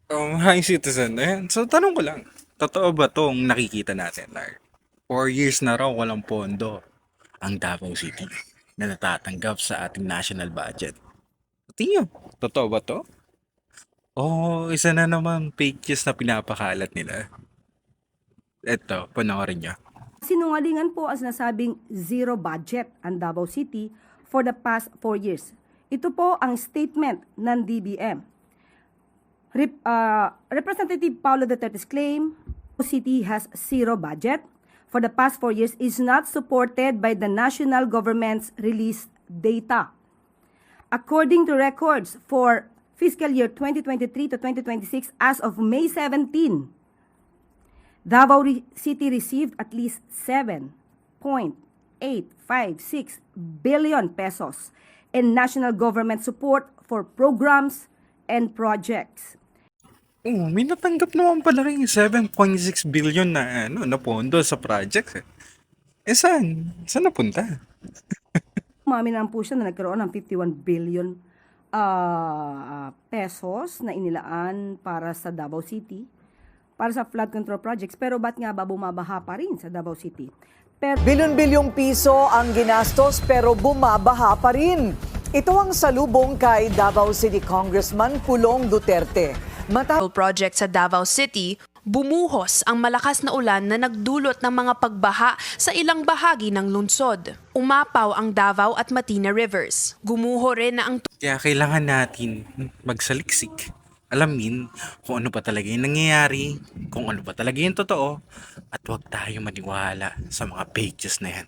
Hi citizen. Ayan. So, tanong ko lang. Totoo ba tong nakikita natin na 4 years na raw walang pondo ang Davao City na natatanggap sa ating national budget? Tingin totoo ba to? Isa na naman fake news na pinapakalat nila. Eto, panoorin nyo. Sinungalingan po ang sinasabing zero budget ang Davao City for the past 4 years. Ito po ang statement ng DBM. Representative Paulo Duterte's claim, city has zero budget for the past 4 years is not supported by the national government's released data. According to records for fiscal year 2023 to 2026 as of May 17, Davao City received at least 7.856 billion pesos in national government support for programs and projects. May natanggap naman pala rin 7.6 billion na pondo sa project. Saan? Saan napunta? Umamin naman po siya na nagkaroon ng 51 billion pesos na inilaan para sa Davao City, para sa flood control projects. Pero ba't nga ba bumabaha pa rin sa Davao City? Bilyon-bilyong piso ang ginastos pero bumabaha pa rin. Ito ang salubong kay Davao City Congressman Pulong Duterte. Project sa Davao City, bumuhos ang malakas na ulan na nagdulot ng mga pagbaha sa ilang bahagi ng lungsod. Umapaw ang Davao at Matina Rivers. Gumuho rin na ang Kaya kailangan natin magsaliksik. Alamin kung ano pa talaga yung nangyayari, kung ano pa talaga yung totoo, at huwag tayo maniwala sa mga pages na yan.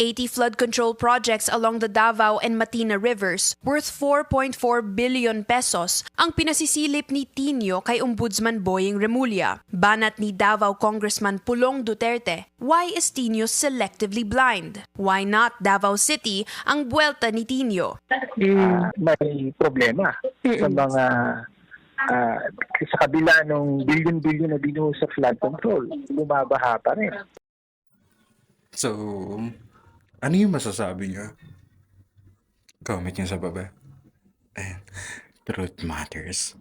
80 flood control projects along the Davao and Matina Rivers worth 4.4 billion pesos ang pinasisilip ni Tinio kay Ombudsman Boying Remulla. Banat ni Davao Congressman Pulong Duterte, why is Tinio selectively blind? Why not Davao City ang buwelta ni Tinio? May problema sa mga sa kabila ng billion-billion na binuhos sa flood control, bumabaha pa rin. So, ano yung masasabi nyo? Comment nyo sa baba. And truth matters.